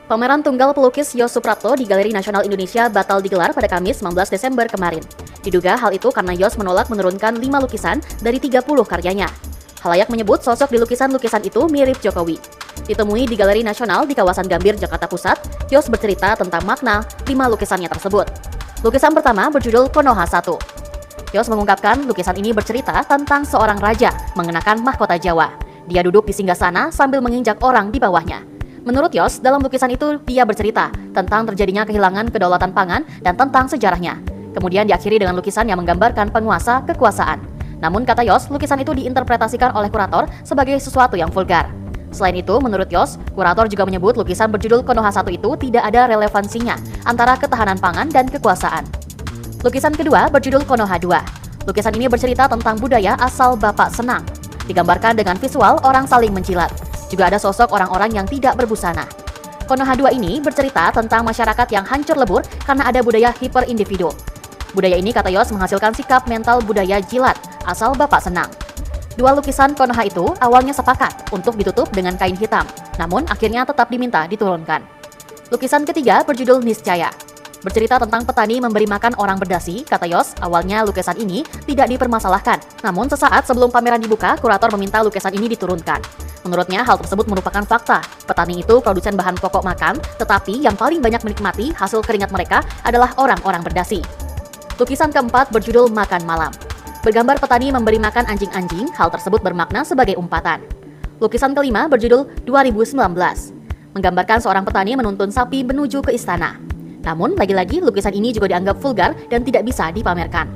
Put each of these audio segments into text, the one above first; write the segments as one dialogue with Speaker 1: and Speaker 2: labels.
Speaker 1: Pameran tunggal pelukis Yos Suprapto di Galeri Nasional Indonesia batal digelar pada Kamis 19 Desember kemarin. Diduga hal itu karena Yos menolak menurunkan 5 lukisan dari 30 karyanya. Halayak menyebut sosok di lukisan-lukisan itu mirip Jokowi. Ditemui di Galeri Nasional di kawasan Gambir, Jakarta Pusat, Yos bercerita tentang makna 5 lukisannya tersebut. Lukisan pertama berjudul Konoha 1. Yos mengungkapkan lukisan ini bercerita tentang seorang raja mengenakan mahkota Jawa. Dia duduk di singgasana sambil menginjak orang di bawahnya. Menurut Yos, dalam lukisan itu dia bercerita tentang terjadinya kehilangan kedaulatan pangan dan tentang sejarahnya. Kemudian diakhiri dengan lukisan yang menggambarkan penguasa kekuasaan. Namun kata Yos, lukisan itu diinterpretasikan oleh kurator sebagai sesuatu yang vulgar. Selain itu, menurut Yos, kurator juga menyebut lukisan berjudul Konoha 1 itu tidak ada relevansinya antara ketahanan pangan dan kekuasaan. Lukisan kedua berjudul Konoha 2. Lukisan ini bercerita tentang budaya asal Bapak Senang. Digambarkan dengan visual orang saling menjilat. Juga ada sosok orang-orang yang tidak berbusana. Konoha 2 ini bercerita tentang masyarakat yang hancur lebur karena ada budaya hiperindividu. Budaya ini, kata Yos, menghasilkan sikap mental budaya jilat asal Bapak Senang. Dua lukisan Konoha itu awalnya sepakat untuk ditutup dengan kain hitam, namun akhirnya tetap diminta diturunkan. Lukisan ketiga berjudul Niscaya. Bercerita tentang petani memberi makan orang berdasi, kata Yos, awalnya lukisan ini tidak dipermasalahkan. Namun sesaat sebelum pameran dibuka, kurator meminta lukisan ini diturunkan. Menurutnya hal tersebut merupakan fakta. Petani itu produsen bahan pokok makan, tetapi yang paling banyak menikmati hasil keringat mereka adalah orang-orang berdasi. Lukisan keempat berjudul Makan Malam. Bergambar petani memberi makan anjing-anjing, hal tersebut bermakna sebagai umpatan. Lukisan kelima berjudul 2019. Menggambarkan seorang petani menuntun sapi menuju ke istana. Namun, lagi-lagi lukisan ini juga dianggap vulgar dan tidak bisa dipamerkan.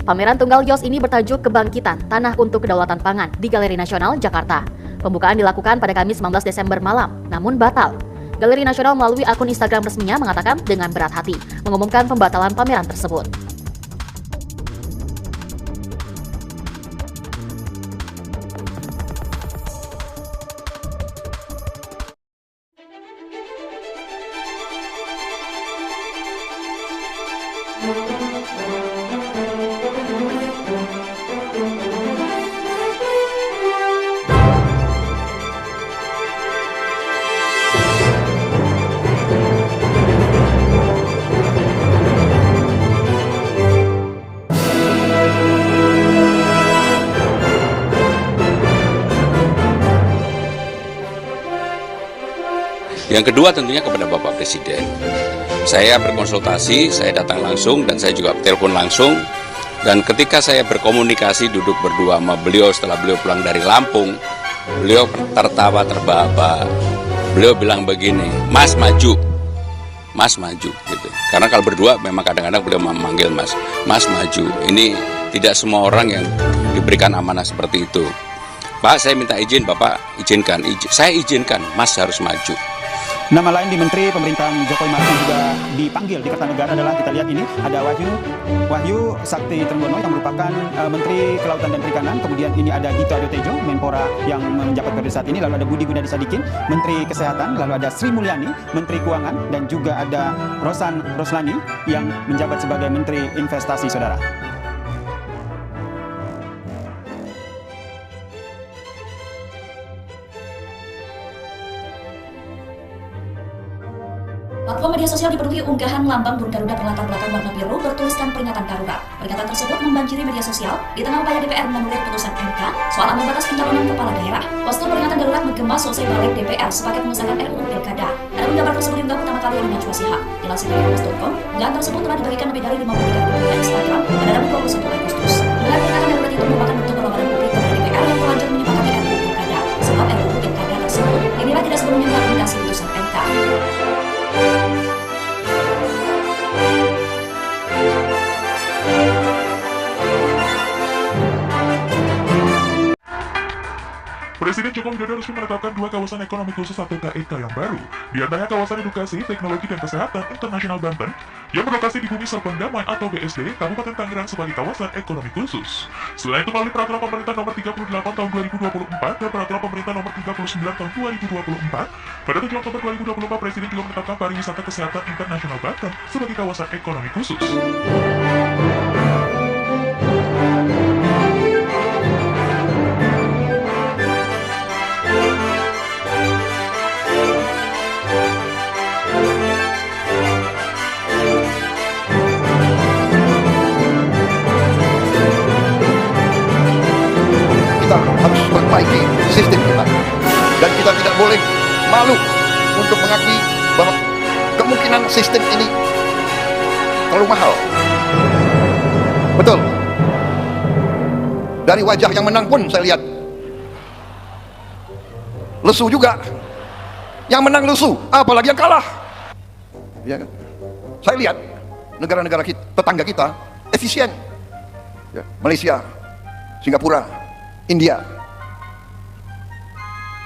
Speaker 1: Pameran tunggal Yos ini bertajuk Kebangkitan Tanah untuk Kedaulatan Pangan di Galeri Nasional, Jakarta. Pembukaan dilakukan pada Kamis 19 Desember malam, namun batal. Galeri Nasional melalui akun Instagram resminya mengatakan dengan berat hati mengumumkan pembatalan pameran tersebut.
Speaker 2: Yang kedua tentunya kepada Bapak Presiden. Saya berkonsultasi, saya datang langsung dan saya juga telepon langsung. Dan ketika saya berkomunikasi duduk berdua sama beliau setelah beliau pulang dari Lampung, beliau tertawa terbahak-bahak. Beliau bilang begini, Mas maju gitu. Karena kalau berdua memang kadang-kadang beliau memanggil Mas maju. Ini tidak semua orang yang diberikan amanah seperti itu. Pak, saya minta izin, Bapak izinkan. Saya izinkan, Mas harus maju.
Speaker 3: Nama lain di Menteri Pemerintahan Jokowi Maruf juga dipanggil di Kertanegara adalah, kita lihat ini, ada Wahyu Sakti Trenggono yang merupakan Menteri Kelautan dan Perikanan. Kemudian ini ada Dito Aryo Tejo, Menpora yang menjabat periode saat ini. Lalu ada Budi Gunadi Sadikin, Menteri Kesehatan. Lalu ada Sri Mulyani, Menteri Keuangan. Dan juga ada Rosan Roslani yang menjabat sebagai Menteri Investasi, saudara.
Speaker 4: Platform media sosial dipenuhi unggahan lambang burung Garuda berlatar belakang warna biru bertuliskan peringatan darurat. Peringatan tersebut membanjiri media sosial di tengah upaya DPR menganulir putusan MK soal ambang batas pencalonan kepala daerah. Postur peringatan darurat menggema selesai balik DPR sepakat mengesahkan RUU Pilkada. Ada gambar tersebut diunggah pertama kali oleh Najwa Shihab. Dilansir dari kompas.com, unggahan tersebut telah dibagikan lebih dari 53.000 di Instagram pada Rabu 21 Agustus. Unggahan peringatan darurat itu merupakan bentuk perlawanan publik kepada DPR yang telanjur menyepakati RUU Pilkada. Sebab RUU Pilkada tersebut dinilai tidak sebelumnya mengaplikasi putusan MK.
Speaker 5: Presiden Joko Widodo resmi menetapkan 2 kawasan ekonomi khusus atau KEK yang baru. Di antaranya kawasan edukasi, teknologi, dan kesehatan internasional Banten yang berlokasi di Bumi Serpong Damai atau BSD, Kabupaten Tangerang sebagai kawasan ekonomi khusus. Selain itu, melalui Peraturan Pemerintah Nomor 38 Tahun 2024 dan Peraturan Pemerintah Nomor 39 Tahun 2024, pada 7 Oktober 2024, Presiden juga menetapkan pariwisata kesehatan internasional Banten sebagai kawasan ekonomi khusus.
Speaker 6: boleh malu untuk mengakui bahwa kemungkinan sistem ini terlalu mahal. Betul. Dari wajah yang menang pun saya lihat lesu juga. Yang menang lesu, apalagi yang kalah. Ya kan? Saya lihat negara-negara tetangga kita efisien. Ya, Malaysia, Singapura, India.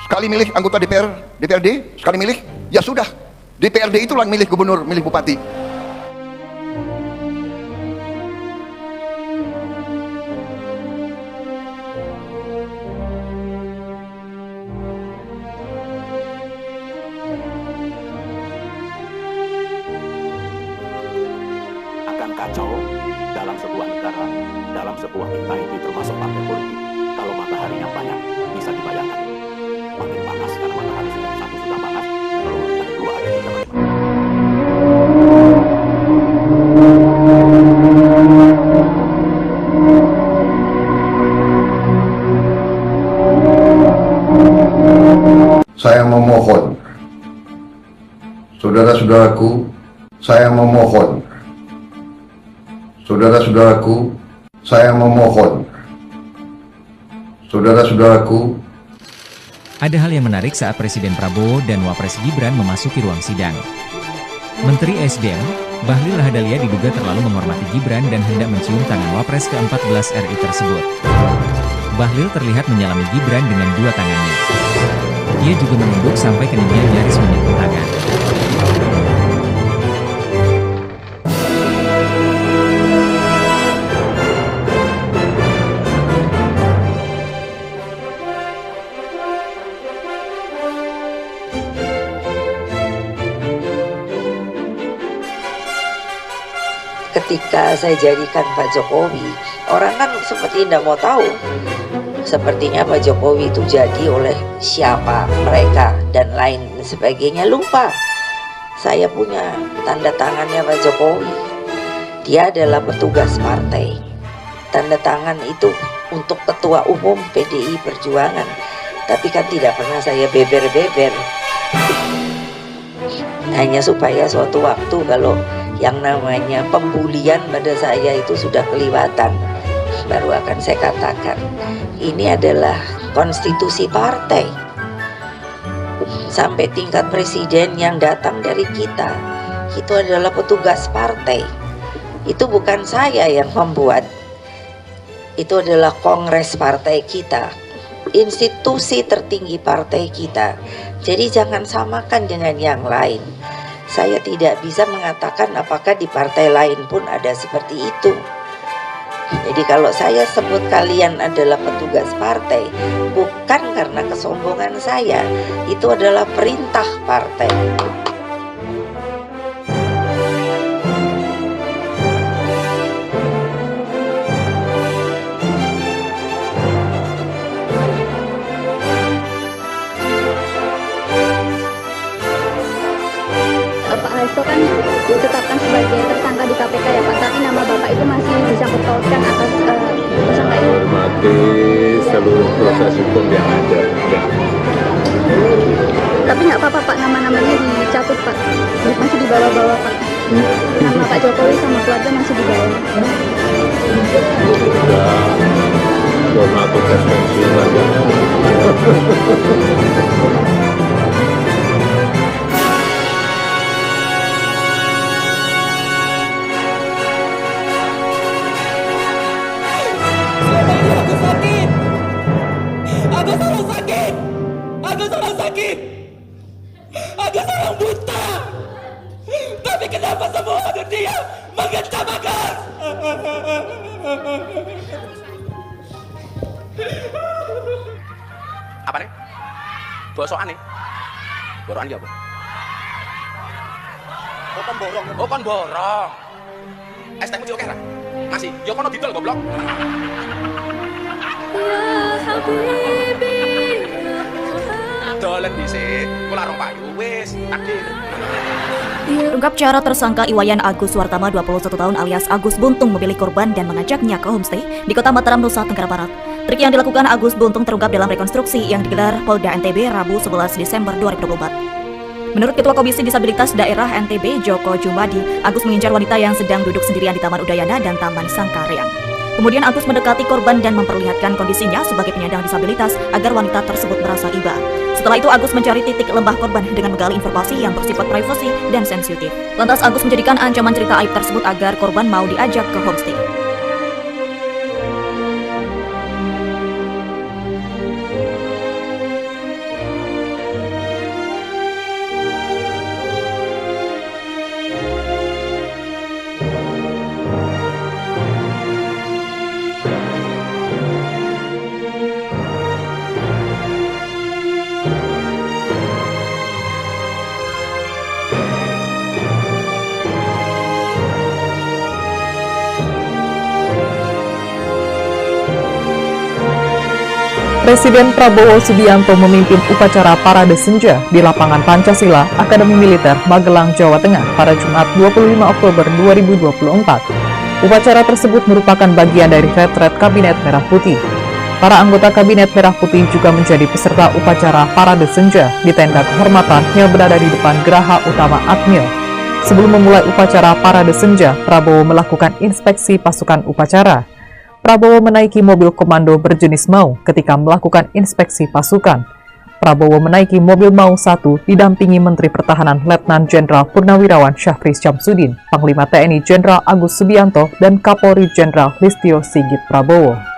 Speaker 6: Sekali milih anggota DPRD, sekali milih, ya sudah. DPRD itulah yang milih gubernur, milih bupati.
Speaker 7: Akan kacau dalam sebuah negara, dalam sebuah entity termasuk partai politik. Kalau mataharinya banyak, bisa dibayangkan. Makin panas karena matahari satu sudah panas, lalu ada dua, ada tiga, bagaimana?
Speaker 6: Saya memohon, saudara-saudaraku, saya memohon, saudara-saudaraku, saya memohon, saudara-saudaraku.
Speaker 8: Ada hal yang menarik saat Presiden Prabowo dan Wapres Gibran memasuki ruang sidang. Menteri SDM, Bahlil Lahadalia diduga terlalu menghormati Gibran dan hendak mencium tangan Wapres ke-14 RI tersebut. Bahlil terlihat menyalami Gibran dengan dua tangannya. Ia juga menunduk sampai keningnya nyaris menyentuh tangan.
Speaker 9: Ketika saya jadikan Pak Jokowi, orang kan seperti tidak mau tahu. Sepertinya Pak Jokowi itu jadi oleh siapa, mereka, dan lain sebagainya. Lupa, saya punya tanda tangannya Pak Jokowi. Dia adalah petugas partai. Tanda tangan itu untuk Ketua Umum PDI Perjuangan. Tapi kan tidak pernah saya beber-beber. Hanya supaya suatu waktu kalau yang namanya pembulian pada saya itu sudah kelewatan, baru akan saya katakan ini adalah konstitusi partai. Sampai tingkat presiden yang datang dari kita itu adalah petugas partai. Itu bukan saya yang membuat, itu adalah kongres partai kita, institusi tertinggi partai kita. Jadi jangan samakan dengan yang lain. Saya tidak bisa mengatakan apakah di partai lain pun ada seperti itu. Jadi kalau saya sebut kalian adalah petugas partai, bukan karena kesombongan saya, itu adalah perintah partai.
Speaker 10: Hasto kan ditetapkan sebagai tersangka di KPK ya Pak, tapi nama Bapak itu masih disangkut pautkan atas tersangka ini.
Speaker 11: Hormati seluruh proses hukum yang ada.
Speaker 10: Tapi nggak apa-apa Pak, nama-namanya dicatut Pak, masih dibawa-bawa Pak. Nama Pak Jokowi sama keluarga masih dibawa.
Speaker 11: Kita hormati konvensi saja.
Speaker 12: Agus orang buta. Tapi kenapa semua dunia mengencam Agus?
Speaker 13: Apa nih? Bosokan nih? Borokan ya apa? Oh kon borong. Oh kon borong. STM oke ra? Masih, yo kono didol goblok. Ya Habibi. Dolen dhisik, kula rong payu wis takdir.
Speaker 4: Ungkap cara tersangka Iwayan Agus Wartama 21 tahun alias Agus Buntung memilih korban dan mengajaknya ke homestay di Kota Mataram, Nusa Tenggara Barat. Trik yang dilakukan Agus buntung terungkap dalam rekonstruksi yang digelar Polda NTB Rabu 11 Desember 2024. Menurut Ketua Komisi Disabilitas Daerah NTB Joko Jumadi, Agus mengincar wanita yang sedang duduk sendirian di Taman Udayana dan Taman Sangkareang. Kemudian Agus mendekati korban dan memperlihatkan kondisinya sebagai penyandang disabilitas agar wanita tersebut merasa iba. Setelah itu Agus mencari titik lembah korban dengan menggali informasi yang bersifat privasi dan sensitif. Lantas Agus menjadikan ancaman cerita aib tersebut agar korban mau diajak ke homestay.
Speaker 14: Presiden Prabowo Subianto memimpin upacara Parade Senja di lapangan Pancasila Akademi Militer Magelang, Jawa Tengah pada Jumat 25 Oktober 2024. Upacara tersebut merupakan bagian dari retret Kabinet Merah Putih. Para anggota Kabinet Merah Putih juga menjadi peserta upacara Parade Senja di tenda kehormatan yang berada di depan Geraha Utama Akmil. Sebelum memulai upacara Parade Senja, Prabowo melakukan inspeksi pasukan upacara. Prabowo menaiki mobil komando berjenis Mau ketika melakukan inspeksi pasukan. Prabowo menaiki mobil Mau 1 didampingi Menteri Pertahanan Letnan Jenderal Purnawirawan Syafri Syamsuddin, Panglima TNI Jenderal Agus Subianto, dan Kapolri Jenderal Listio Sigit Prabowo.